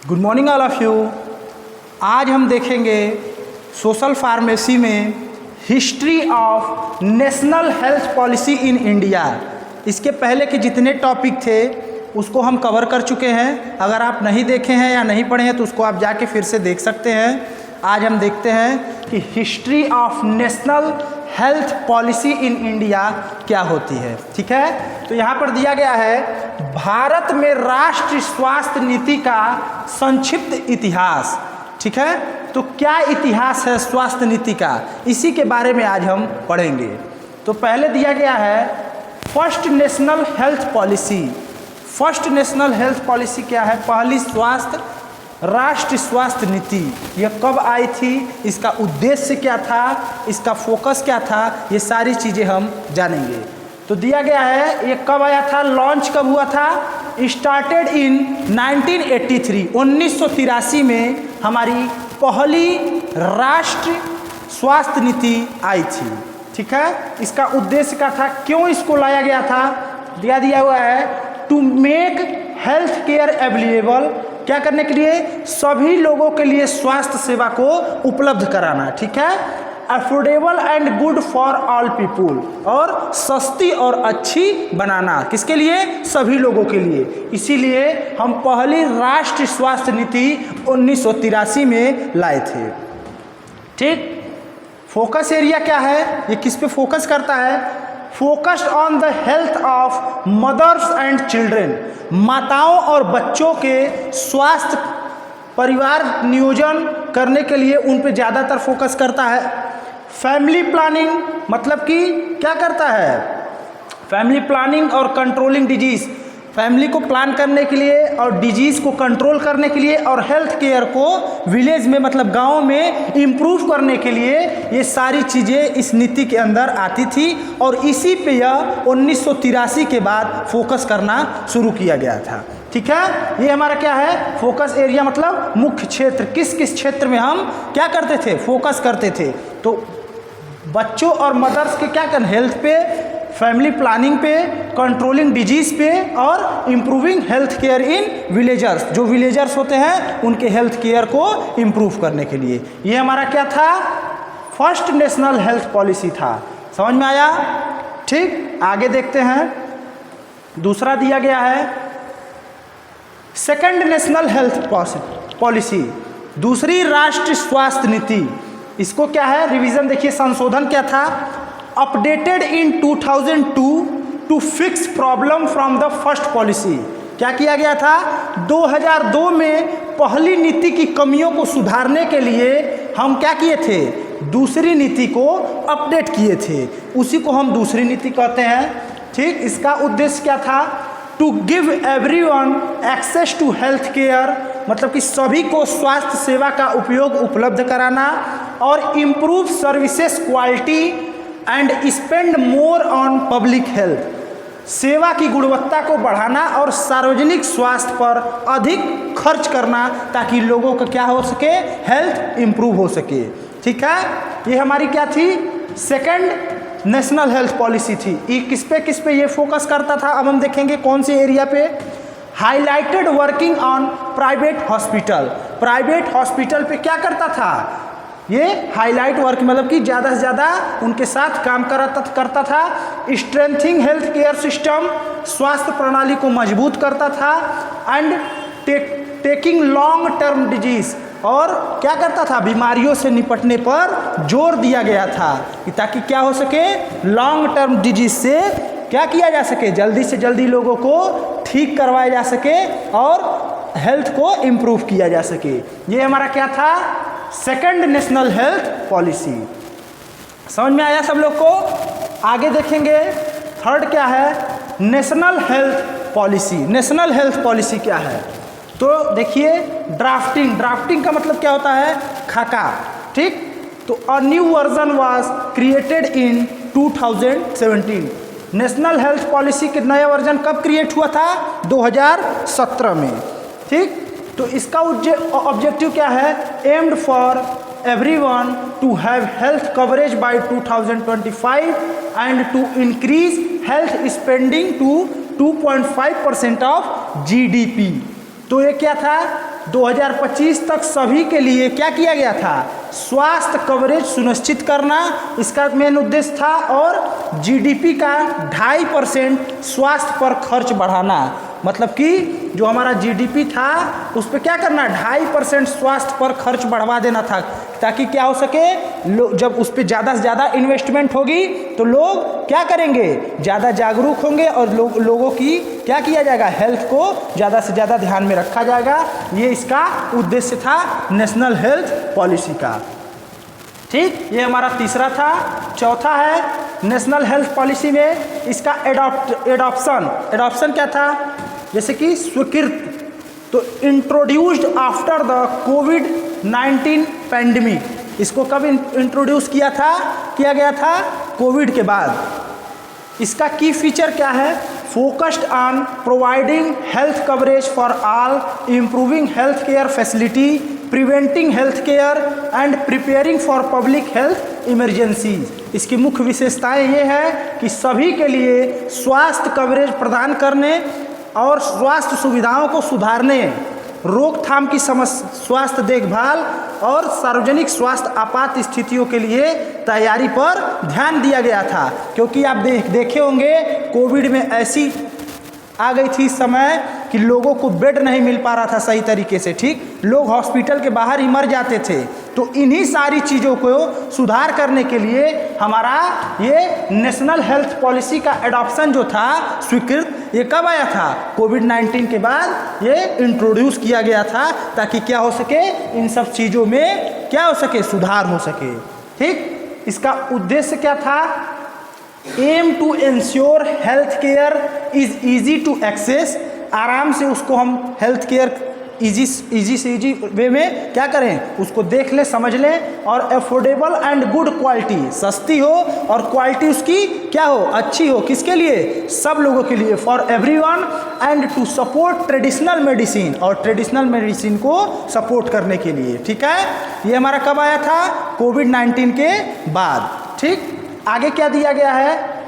Good morning all of you. आज हम देखेंगे सोशल फार्मेसी में history of national health policy in India. इसके पहले के जितने टॉपिक थे उसको हम कवर कर चुके हैं। अगर आप नहीं देखे हैं या नहीं पढ़े हैं तो उसको आप जाके फिर से देख सकते हैं। आज हम देखते हैं कि history of national health policy in India क्या होती है। ठीक है, तो यहाँ पर दिया गया है भारत में राष्ट्रीय स्वास्थ्य नीति का संक्षिप्त इतिहास। ठीक है, तो क्या इतिहास है स्वास्थ्य नीति का, इसी के बारे में आज हम पढ़ेंगे। तो पहले दिया गया है first national health policy. First national health policy क्या है? पहली राष्ट्रीय स्वास्थ्य नीति यह कब आई थी, इसका उद्देश्य क्या था, इसका फोकस क्या था, ये सारी चीज़ें हम जानेंगे। तो दिया गया है ये कब आया था, लॉन्च कब हुआ था? स्टार्टेड इन 1983, 1983 में हमारी पहली राष्ट्रीय स्वास्थ्य नीति आई थी। ठीक है, इसका उद्देश्य क्या था, क्यों इसको लाया गया था? दिया हुआ है to make health care available, क्या करने के लिए? सभी लोगों के लिए स्वास्थ्य सेवा को उपलब्ध कराना। ठीक है, affordable and good for all people, और सस्ती और अच्छी बनाना, किसके लिए? सभी लोगों के लिए। इसीलिए हम पहली राष्ट्रीय स्वास्थ्य नीति 1983 में लाए थे। ठीक, फोकस एरिया क्या है, ये किस पे फोकस करता है? Focused on the health of mothers and children, माताओं और बच्चों के स्वास्थ्य परिवार नियोजन करने के लिए उन पे ज़्यादातर फोकस करता है। फैमिली प्लानिंग मतलब कि क्या करता है? फैमिली प्लानिंग और कंट्रोलिंग डिजीज़, फैमिली को प्लान करने के लिए और डिजीज़ को कंट्रोल करने के लिए, और हेल्थ केयर को विलेज में मतलब गांव में इम्प्रूव करने के लिए, ये सारी चीज़ें इस नीति के अंदर आती थी। और इसी पे यह 1983 के बाद फोकस करना शुरू किया गया था। ठीक है, ये हमारा क्या है? फोकस एरिया मतलब मुख्य क्षेत्र, किस किस क्षेत्र में हम क्या करते थे? फोकस करते थे। तो बच्चों और मदर्स के क्या करना? हेल्थ पे, फैमिली प्लानिंग पे, कंट्रोलिंग डिजीज़ पे, और इम्प्रूविंग हेल्थ केयर इन विलेजर्स, जो विलेजर्स होते हैं उनके हेल्थ केयर को इम्प्रूव करने के लिए। ये हमारा क्या था? फर्स्ट नेशनल हेल्थ पॉलिसी था। समझ में आया? ठीक, आगे देखते हैं। दूसरा दिया गया है सेकंड नेशनल हेल्थ पॉलिसी, दूसरी राष्ट्रीय स्वास्थ्य नीति। इसको क्या है? रिवीजन देखिए, संशोधन क्या था? Updated in 2002 to fix problem from the first policy. क्या किया गया था? 2002 में पहली नीति की कमियों को सुधारने के लिए हम क्या किए थे? दूसरी नीति को अपडेट किए थे, उसी को हम दूसरी नीति कहते हैं। ठीक, इसका उद्देश्य क्या था? To give everyone access to health care, मतलब कि सभी को स्वास्थ्य सेवा का उपयोग उपलब्ध कराना, और improve services quality and spend more on public health, सेवा की गुणवत्ता को बढ़ाना और सार्वजनिक स्वास्थ्य पर अधिक खर्च करना, ताकि लोगों का क्या हो सके? हेल्थ इम्प्रूव हो सके। ठीक है, ये हमारी क्या थी? सेकंड नेशनल हेल्थ पॉलिसी थी। ये किस पे ये फोकस करता था? अब हम देखेंगे कौन से एरिया पे। Highlighted working on private hospital, private hospital पे क्या करता था? ये हाईलाइट वर्क मतलब कि ज़्यादा से ज़्यादा उनके साथ काम करता था। स्ट्रेंथिंग हेल्थ केयर सिस्टम, स्वास्थ्य प्रणाली को मजबूत करता था। And taking long term disease, और क्या करता था? बीमारियों से निपटने पर जोर दिया गया था, ताकि क्या हो सके? लॉन्ग टर्म डिजीज से क्या किया जा सके? जल्दी से जल्दी लोगों को ठीक करवाया जा सके और हेल्थ को इम्प्रूव किया जा सके। ये हमारा क्या था? Second national health policy. समझ में आया सब लोग को? आगे देखेंगे थर्ड क्या है? National health policy. National health policy क्या है? तो देखिए, ड्राफ्टिंग का मतलब क्या होता है? खाका। ठीक, तो a new version was created in 2017। National health policy के नया वर्जन कब क्रिएट हुआ था? 2017 में। ठीक, तो इसका ऑब्जेक्टिव क्या है? Aimed for everyone to have health coverage by 2025 and to increase health spending to 2.5% of GDP। तो ये क्या था? 2025 तक सभी के लिए क्या किया गया था, स्वास्थ्य कवरेज सुनिश्चित करना इसका मेन उद्देश्य था, और जीडीपी का 2.5% स्वास्थ्य पर खर्च बढ़ाना। मतलब कि जो हमारा जीडीपी था उस पर क्या करना, 2.5% स्वास्थ्य पर खर्च बढ़वा देना था, ताकि क्या हो सके, जब उस पर ज़्यादा से ज़्यादा इन्वेस्टमेंट होगी तो लोग क्या करेंगे, ज़्यादा जागरूक होंगे और लोगों की क्या किया जाएगा, हेल्थ को ज़्यादा से ज़्यादा ध्यान में रखा जाएगा। ये इसका उद्देश्य था नेशनल हेल्थ पॉलिसी का। ठीक, ये हमारा तीसरा था। चौथा है नेशनल हेल्थ पॉलिसी में इसका एडॉप्शन क्या था, जैसे कि स्वीकृत, तो introduced after the covid pandemic. इसको कब इंट्रोड्यूस किया गया था, कोविड के बाद। इसका की फीचर क्या है, focused on providing health coverage for all, improving health care facility, preventing health care and preparing for public health emergencies. इसकी मुख्य विशेषताएं ये है कि सभी के लिए स्वास्थ्य कवरेज प्रदान करने और स्वास्थ्य सुविधाओं को सुधारने, रोकथाम की स्वास्थ्य देखभाल और सार्वजनिक स्वास्थ्य आपात स्थितियों के लिए तैयारी पर ध्यान दिया गया था। क्योंकि आप देखे होंगे कोविड में ऐसी आ गई थी समय कि लोगों को बेड नहीं मिल पा रहा था सही तरीके से। ठीक, लोग हॉस्पिटल के बाहर ही मर जाते थे। तो इन्हीं सारी चीज़ों को सुधार करने के लिए हमारा ये नेशनल हेल्थ पॉलिसी का एडॉप्शन जो था स्वीकृत, ये कब आया था, कोविड-19 के बाद ये इंट्रोड्यूस किया गया था, ताकि क्या हो सके, इन सब चीज़ों में क्या हो सके, सुधार हो सके। ठीक, इसका उद्देश्य क्या था, aim to ensure health care is easy to access, आराम से उसको हम हेल्थ केयर इजी वे में क्या करें, उसको देख ले, समझ लें, और अफोर्डेबल एंड गुड क्वालिटी, सस्ती हो और क्वालिटी उसकी क्या हो, अच्छी हो। किसके लिए, सब लोगों के लिए, for everyone, and to support traditional medicine, और ट्रेडिशनल मेडिसिन को सपोर्ट करने के लिए। ठीक है, ये हमारा कब आया था, कोविड-19 के बाद। ठीक, आगे क्या दिया गया है,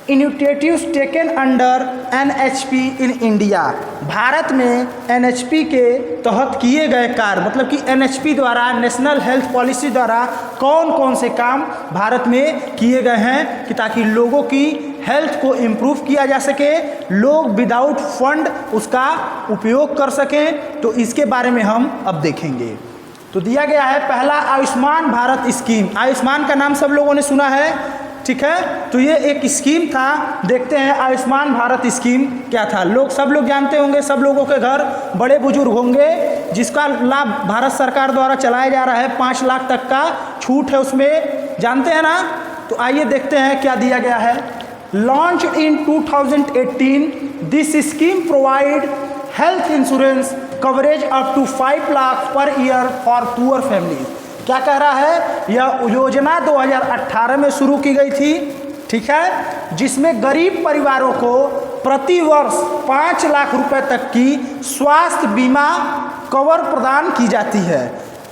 initiatives taken under NHP in India. Bharat में NHP के तहत किए गए कार्य, मतलब कि NHP द्वारा, नेशनल हेल्थ पॉलिसी द्वारा कौन कौन से काम भारत में किए गए हैं कि ताकि लोगों की हेल्थ को इम्प्रूव किया जा सके, लोग विदाउट फंड उसका उपयोग कर सकें। तो इसके बारे में हम अब देखेंगे। तो दिया गया है पहला, आयुष्मान भारत स्कीम। आयुष्मान का नाम सब लोगों ने सुना है, ठीक है। तो ये एक स्कीम था। देखते हैं आयुष्मान भारत स्कीम क्या था। सब लोग जानते होंगे, सब लोगों के घर बड़े बुजुर्ग होंगे, जिसका लाभ भारत सरकार द्वारा चलाया जा रहा है। 5 लाख तक का छूट है उसमें, जानते हैं ना। तो आइए देखते हैं क्या दिया गया है। Launch in 2018, this scheme provide health insurance coverage up to 5 lakh per year for poor family. क्या कह रहा है, यह योजना 2018 में शुरू की गई थी, ठीक है, जिसमें गरीब परिवारों को प्रति वर्ष 5 लाख रुपए तक की स्वास्थ्य बीमा कवर प्रदान की जाती है।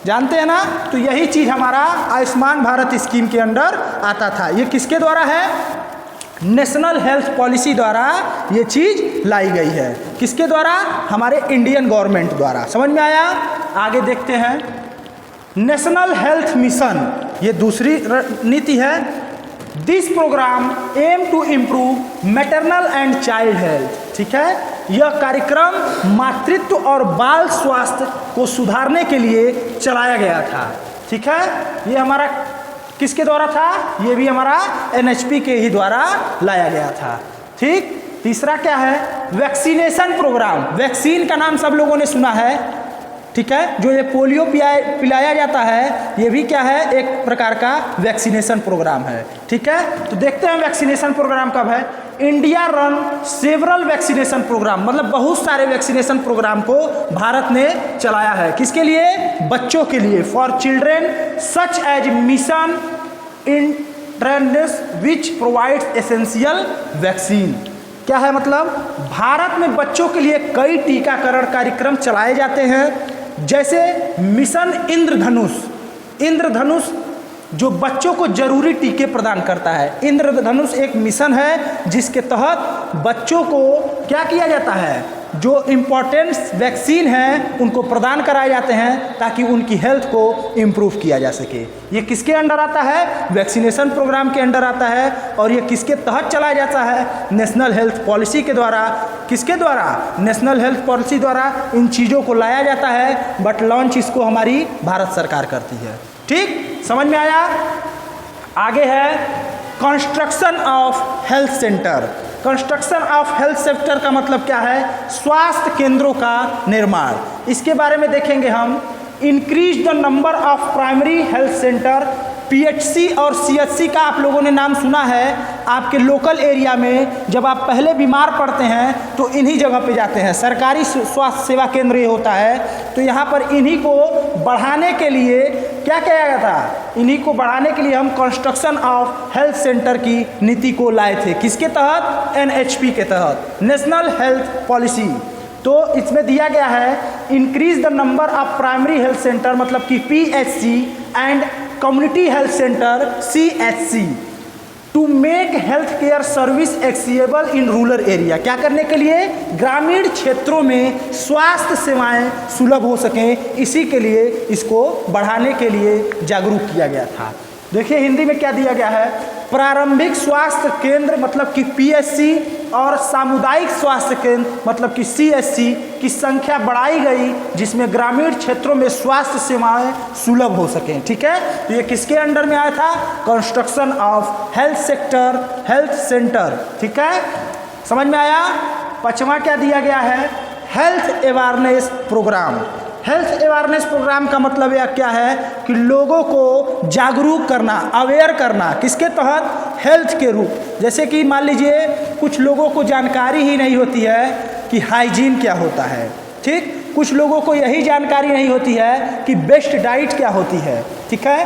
जानते हैं ना। तो यही चीज़ हमारा आयुष्मान भारत स्कीम के अंडर आता था। ये किसके द्वारा है, नेशनल हेल्थ पॉलिसी द्वारा ये चीज़ लाई गई है। किसके द्वारा, हमारे इंडियन गवर्नमेंट द्वारा। समझ में आया। आगे देखते हैं नेशनल हेल्थ मिशन, ये दूसरी नीति है। This program aim to improve maternal and child health, ठीक है। यह कार्यक्रम मातृत्व और बाल स्वास्थ्य को सुधारने के लिए चलाया गया था, ठीक है। ये हमारा किसके द्वारा था, ये भी हमारा NHP के ही द्वारा लाया गया था, ठीक। तीसरा क्या है, वैक्सीनेशन प्रोग्राम। वैक्सीन का नाम सब लोगों ने सुना है, ठीक है। जो ये पोलियो पिलाया जाता है, ये भी क्या है, एक प्रकार का वैक्सीनेशन प्रोग्राम है, ठीक है। तो देखते हैं वैक्सीनेशन प्रोग्राम कब है। India run several vaccination program, मतलब बहुत सारे वैक्सीनेशन प्रोग्राम को भारत ने चलाया है। किसके लिए, बच्चों के लिए, for children such as mission entrance which provides essential vaccine. क्या है मतलब, भारत में बच्चों के लिए कई टीकाकरण कार्यक्रम चलाए जाते हैं, जैसे मिशन इंद्रधनुष। इंद्रधनुष जो बच्चों को जरूरी टीके प्रदान करता है। इंद्रधनुष एक मिशन है जिसके तहत बच्चों को क्या किया जाता है, जो इम्पोर्टेंट वैक्सीन हैं उनको प्रदान कराए जाते हैं ताकि उनकी हेल्थ को इम्प्रूव किया जा सके। ये किसके अंडर आता है? वैक्सीनेशन प्रोग्राम के अंडर आता है। और ये किसके तहत चलाया जाता है? नेशनल हेल्थ पॉलिसी के द्वारा। किसके द्वारा? नेशनल हेल्थ पॉलिसी द्वारा इन चीज़ों को लाया जाता है, बट लॉन्च इसको हमारी भारत सरकार करती है। ठीक, समझ में आया? आगे है construction of health centre. Construction of health centre का मतलब क्या है? स्वास्थ्य केंद्रों का निर्माण। इसके बारे में देखेंगे हम। Increase the number of primary health centre. PHC और सीएचसी का आप लोगों ने नाम सुना है। आपके लोकल एरिया में जब आप पहले बीमार पड़ते हैं तो इन्हीं जगह पे जाते हैं। सरकारी स्वास्थ्य सेवा केंद्र ये होता है। तो यहाँ पर इन्हीं को बढ़ाने के लिए क्या किया गया था? इन्हीं को बढ़ाने के लिए हम कंस्ट्रक्शन ऑफ हेल्थ सेंटर की नीति को लाए थे। किसके तहत? एनएचपी के तहत, नेशनल हेल्थ पॉलिसी। तो इसमें दिया गया है increase the number of primary health center, मतलब कि PHC and community health center CHC to make health care service accessible in rural area. क्या करने के लिए? ग्रामीण क्षेत्रों में स्वास्थ्य सेवाएं सुलभ हो सकें, इसी के लिए इसको बढ़ाने के लिए जागरूक किया गया था। देखिए हिंदी में क्या दिया गया है? प्रारंभिक स्वास्थ्य केंद्र मतलब कि पीएचसी और सामुदायिक स्वास्थ्य केंद्र मतलब कि सीएचसी की संख्या बढ़ाई गई, जिसमें ग्रामीण क्षेत्रों में स्वास्थ्य सेवाएं सुलभ हो सकें। ठीक है, तो ये किसके अंडर में आया था? Construction of health sector, health centre. ठीक है, समझ में आया? पांचवा क्या दिया गया है? Health awareness program. Health awareness program का मतलब यह क्या है कि लोगों को जागरूक करना, अवेयर करना। किसके तहत? हेल्थ के रूप। जैसे कि मान लीजिए कुछ लोगों को जानकारी ही नहीं होती है कि हाइजीन क्या होता है। ठीक, कुछ लोगों को यही जानकारी नहीं होती है कि बेस्ट डाइट क्या होती है। ठीक है,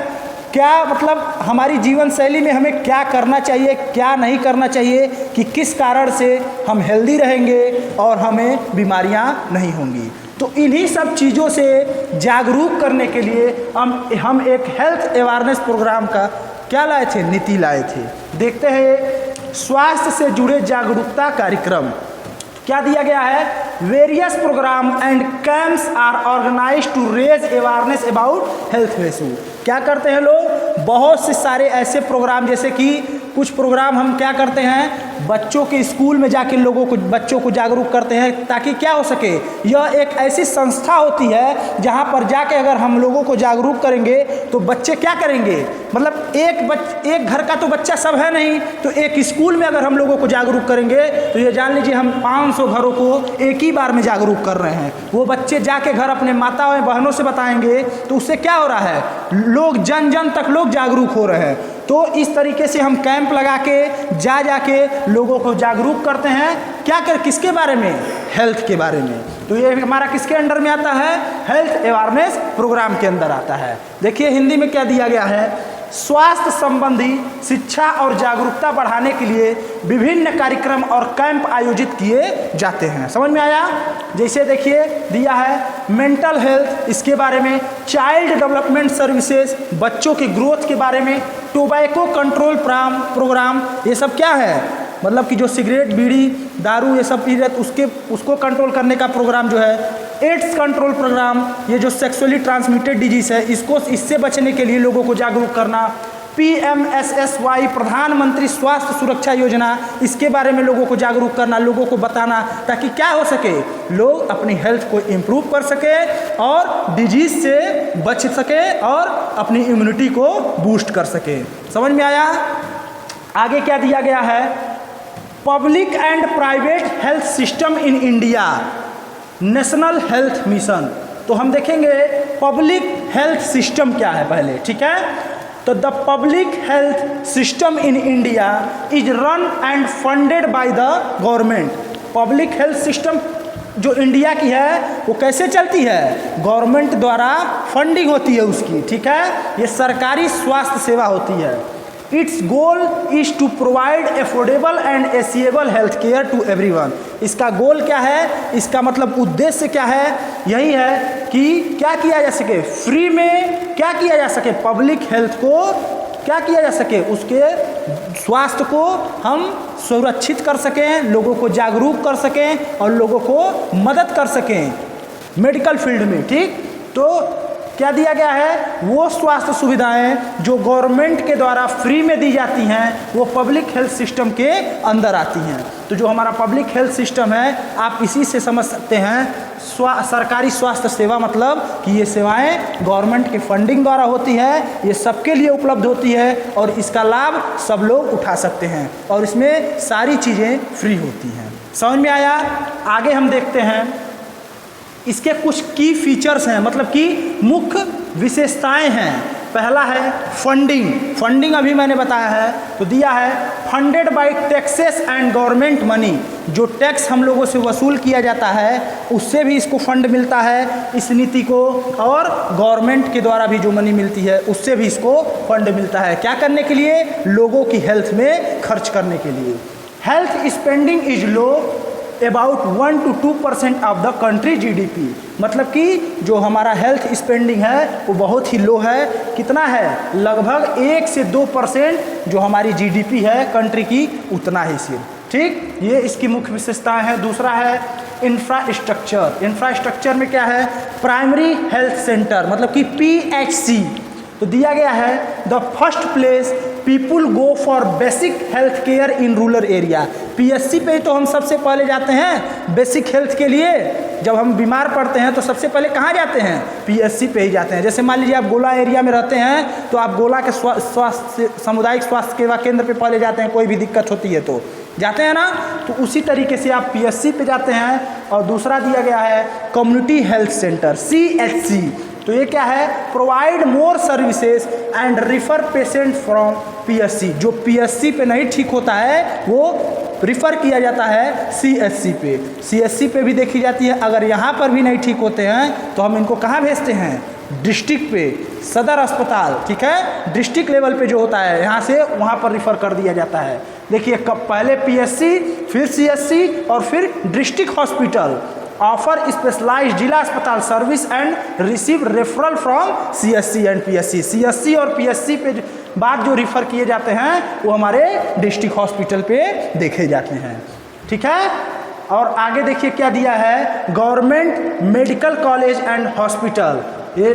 क्या मतलब हमारी जीवन शैली में हमें क्या करना चाहिए, क्या नहीं करना चाहिए, कि किस कारण से हम हेल्दी रहेंगे और हमें बीमारियां नहीं होंगी। तो इन्हीं सब चीज़ों से जागरूक करने के लिए हम एक हेल्थ अवेयरनेस प्रोग्राम का क्या लाए थे? नीति लाए थे। देखते हैं स्वास्थ्य से जुड़े जागरूकता कार्यक्रम क्या दिया गया है? Various program and camps are organized to raise awareness about health issue. क्या करते हैं लोग? बहुत से सारे ऐसे प्रोग्राम, जैसे कि कुछ प्रोग्राम हम क्या करते हैं, बच्चों के स्कूल में जाके बच्चों को जागरूक करते हैं ताकि क्या हो सके। यह एक ऐसी संस्था होती है जहां पर जाके अगर हम लोगों को जागरूक करेंगे तो बच्चे क्या करेंगे, मतलब एक घर का तो बच्चा सब है नहीं, तो एक स्कूल में अगर हम लोगों को जागरूक करेंगे तो ये जान लीजिए हम 500 घरों को एक ही बार में जागरूक कर रहे हैं। वो बच्चे जाके घर अपने माता और बहनों से बताएंगे तो उससे क्या हो रहा है, लोग जन जन तक लोग जागरूक हो रहे हैं। तो इस तरीके से हम कैंप लगा के जाके लोगों को जागरूक करते हैं। क्या कर किसके बारे में? हेल्थ के बारे में। तो ये हमारा किसके अंडर में आता है? हेल्थ अवेयरनेस प्रोग्राम के अंदर आता है। देखिए हिंदी में क्या दिया गया है? स्वास्थ्य संबंधी शिक्षा और जागरूकता बढ़ाने के लिए विभिन्न कार्यक्रम और कैंप आयोजित किए जाते हैं। समझ में आया? जैसे देखिए दिया है मेंटल हेल्थ, इसके बारे में, चाइल्ड डेवलपमेंट सर्विसेज, बच्चों के ग्रोथ के बारे में, टोबैको कंट्रोल प्रोग्राम, ये सब क्या है, मतलब कि जो सिगरेट, बीड़ी, दारू ये सब पी रहे उसको कंट्रोल करने का प्रोग्राम जो है। एड्स कंट्रोल प्रोग्राम, ये जो सेक्सुअली ट्रांसमिटेड डिजीज है इससे बचने के लिए लोगों को जागरूक करना। PMSSY, प्रधानमंत्री स्वास्थ्य सुरक्षा योजना, इसके बारे में लोगों को जागरूक करना, लोगों को बताना, ताकि क्या हो सके, लोग अपनी हेल्थ को इम्प्रूव कर सके और डिजीज से बच सके और अपनी इम्यूनिटी को बूस्ट कर सके। समझ में आया? आगे क्या दिया गया है? Public and private health system in India, national health mission. तो हम देखेंगे पब्लिक हेल्थ सिस्टम क्या है पहले। ठीक है, तो the public health system in India is run and funded by the government. Public health system जो इंडिया की है वो कैसे चलती है? गवर्नमेंट द्वारा फंडिंग होती है उसकी। ठीक है, ये सरकारी स्वास्थ्य सेवा होती है। Its goal is to provide affordable and accessible health care to everyone. इसका गोल क्या है, इसका मतलब उद्देश्य क्या है? यही है कि क्या किया जा सके, फ्री में क्या किया जा सके, पब्लिक हेल्थ को क्या किया जा सके, उसके स्वास्थ्य को हम सुरक्षित कर सकें, लोगों को जागरूक कर सकें और लोगों को मदद कर सकें मेडिकल फील्ड में। ठीक, तो क्या दिया गया है, वो स्वास्थ्य सुविधाएं जो गवर्नमेंट के द्वारा फ्री में दी जाती हैं वो पब्लिक हेल्थ सिस्टम के अंदर आती हैं। तो जो हमारा पब्लिक हेल्थ सिस्टम है, आप इसी से समझ सकते हैं सरकारी स्वास्थ्य सेवा मतलब कि ये सेवाएं गवर्नमेंट के फंडिंग द्वारा होती है, ये सबके लिए उपलब्ध होती है और इसका लाभ सब लोग उठा सकते हैं और इसमें सारी चीज़ें फ्री होती हैं। समझ में आया? आगे हम देखते हैं इसके कुछ की फीचर्स हैं, मतलब कि मुख्य विशेषताएं हैं। पहला है फंडिंग। फंडिंग अभी मैंने बताया है, तो दिया है funded by taxes and government money. जो टैक्स हम लोगों से वसूल किया जाता है उससे भी इसको फंड मिलता है इस नीति को, और गवर्नमेंट के द्वारा भी जो मनी मिलती है उससे भी इसको फंड मिलता है। क्या करने के लिए? लोगों की हेल्थ में खर्च करने के लिए। Health spending is low about 1 to 2% of the country GDP। मतलब कि जो हमारा हेल्थ स्पेंडिंग है वो बहुत ही लो है। कितना है? लगभग 1 से 2% जो हमारी GDP है कंट्री की, उतना ही सिर्फ। ठीक, ये इसकी मुख्य विशेषताएं हैं। दूसरा है इंफ्रास्ट्रक्चर। इंफ्रास्ट्रक्चर में क्या है? प्राइमरी हेल्थ सेंटर मतलब कि PHC। तो दिया गया है the first place people go for basic health care in rural area. PHC पे तो हम सबसे पहले जाते हैं बेसिक हेल्थ के लिए। जब हम बीमार पड़ते हैं तो सबसे पहले कहाँ जाते हैं? PHC पे ही जाते हैं। जैसे मान लीजिए आप गोला एरिया में रहते हैं तो आप गोला के स्वास्थ्य सामुदायिक स्वास्थ्य सेवा केंद्र पे पहले जाते हैं, कोई भी दिक्कत होती है तो जाते हैं ना। तो उसी तरीके से आप PHC पे जाते हैं। और दूसरा दिया गया है कम्युनिटी हेल्थ सेंटर CHC। तो ये क्या है? Provide more services and refer patient from PHC। जो PHC पे नहीं ठीक होता है वो रिफ़र किया जाता है CHC पे। CHC पे भी देखी जाती है। अगर यहाँ पर भी नहीं ठीक होते हैं तो हम इनको कहाँ भेजते हैं? डिस्ट्रिक्ट पे, सदर अस्पताल। ठीक है, डिस्ट्रिक्ट लेवल पे जो होता है यहाँ से वहाँ पर रिफ़र कर दिया जाता है। देखिए, कब पहले PHC, फिर CHC और फिर डिस्ट्रिक्ट हॉस्पिटल ऑफर स्पेशलाइज्ड जिला अस्पताल service and receive referral from CHC and PHC। CHC और PHC पे बाद जो रिफ़र किए जाते हैं वो हमारे डिस्ट्रिक्ट हॉस्पिटल पे देखे जाते हैं। ठीक है, और आगे देखिए क्या दिया है, government medical college and hospital. ये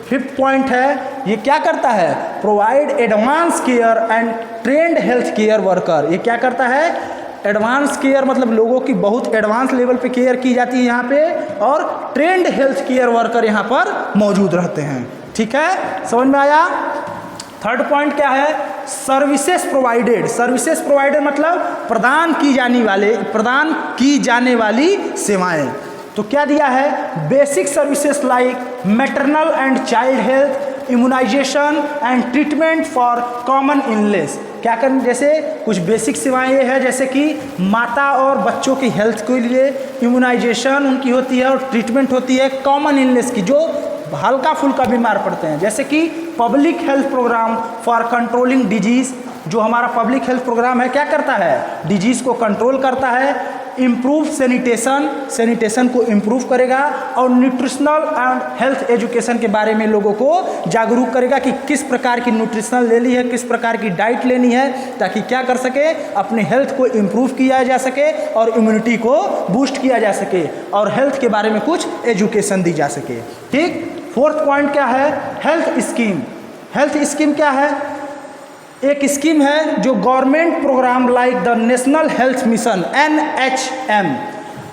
5th पॉइंट है। ये क्या करता है? Provide advance care and trained health care worker. ये क्या करता है? एडवांस केयर मतलब लोगों की बहुत एडवांस लेवल पे केयर की जाती है यहाँ पे, और ट्रेंड हेल्थ केयर वर्कर यहाँ पर मौजूद रहते हैं। ठीक है, समझ में आया? 3rd पॉइंट क्या है? Services provided. सर्विसेज प्रोवाइडेड मतलब प्रदान की जाने वाली सेवाएं। तो क्या दिया है? Basic services like maternal and child health, immunization and treatment for common illness. क्या करना? जैसे कुछ बेसिक सेवाएं ये है जैसे कि माता और बच्चों की हेल्थ के लिए इम्यूनाइजेशन उनकी होती है और ट्रीटमेंट होती है कॉमन इलनेस की, जो हल्का फुल्का बीमार पड़ते हैं। जैसे कि public health program for controlling disease. जो हमारा पब्लिक हेल्थ प्रोग्राम है क्या करता है? डिजीज़ को कंट्रोल करता है। इम्प्रूव सैनिटेशन को इम्प्रूव करेगा, और न्यूट्रिशनल एंड हेल्थ एजुकेशन के बारे में लोगों को जागरूक करेगा कि किस प्रकार की न्यूट्रिशनल लेनी है, किस प्रकार की डाइट लेनी है, ताकि क्या कर सके? अपने हेल्थ को इम्प्रूव किया जा सके और इम्यूनिटी को बूस्ट किया जा सके, और हेल्थ के बारे में कुछ एजुकेशन दी जा सके। ठीक, 4th पॉइंट क्या है? Health scheme. हेल्थ स्कीम क्या है? एक स्कीम है जो government program like the national health mission NHM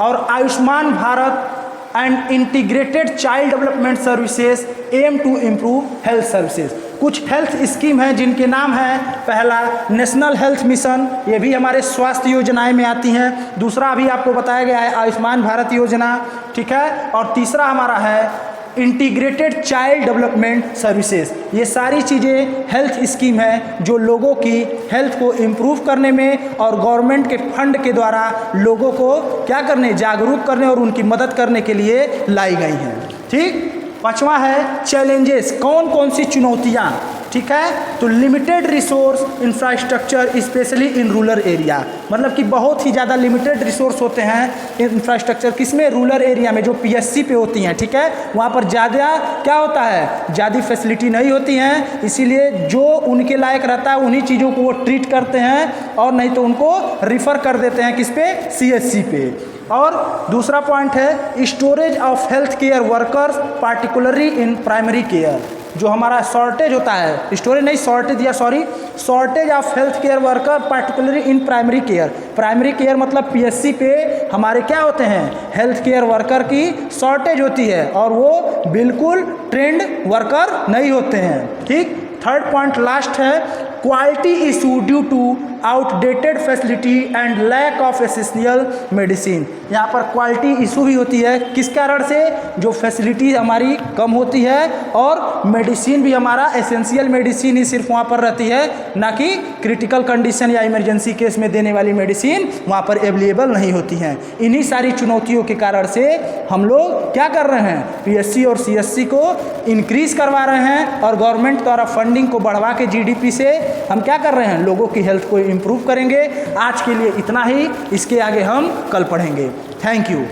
और Ayushman Bharat and integrated child development services aim to improve health services. कुछ हेल्थ स्कीम हैं जिनके नाम है, पहला नेशनल हेल्थ मिशन, ये भी हमारे स्वास्थ्य योजनाएं में आती हैं। दूसरा अभी आपको बताया गया है आयुष्मान भारत योजना। ठीक है, और तीसरा हमारा है इंटीग्रेटेड चाइल्ड डेवलपमेंट सर्विसेज। ये सारी चीज़ें हेल्थ स्कीम है जो लोगों की हेल्थ को इम्प्रूव करने में और गवर्नमेंट के फंड के द्वारा लोगों को क्या करने? जागरूक करने और उनकी मदद करने के लिए लाई गई हैं। ठीक, 5वां है चैलेंजेस। कौन कौन सी चुनौतियाँ? ठीक है। तो limited resource infrastructure specially in rural area, मतलब कि बहुत ही ज़्यादा लिमिटेड रिसोर्स होते हैं इंफ्रास्ट्रक्चर किसमें, रूरल एरिया में, जो पीएससी पे होती हैं, ठीक है। वहाँ पर ज़्यादा क्या होता है, ज़्यादा फैसिलिटी नहीं होती हैं, इसीलिए जो उनके लायक रहता है उन्हीं चीज़ों को वो ट्रीट करते हैं, और नहीं तो उनको रिफ़र कर देते हैं किस पे, सीएचसी पे। और दूसरा पॉइंट है storage of health care workers particularly in primary care. जो हमारा शॉर्टेज होता है, स्टोरेज नहीं शॉर्टेज या shortage of health care worker particularly in primary care. Primary care मतलब पीएससी पे हमारे क्या होते हैं, हेल्थ केयर वर्कर की शॉर्टेज होती है, और वो बिल्कुल ट्रेंड वर्कर नहीं होते हैं, ठीक। थर्ड पॉइंट लास्ट है, quality issue due to outdated facility and lack of essential medicine. यहाँ पर क्वालिटी इशू भी होती है, किस कारण से, जो फैसिलिटी हमारी कम होती है, और मेडिसिन भी हमारा एसेंशियल मेडिसिन ही सिर्फ वहाँ पर रहती है, ना कि क्रिटिकल कंडीशन या इमरजेंसी केस में देने वाली मेडिसिन वहाँ पर अवेलेबल नहीं होती हैं। इन्हीं सारी चुनौतियों के कारण से हम लोग क्या कर रहे हैं, पीएससी और सीएससी को इंक्रीज करवा रहे हैं, और गवर्नमेंट द्वारा फंडिंग को बढ़वा के जीडीपी से हम क्या कर रहे हैं, लोगों की हेल्थ को इम्प्रूव करेंगे। आज के लिए इतना ही, इसके आगे हम कल पढ़ेंगे। Thank you.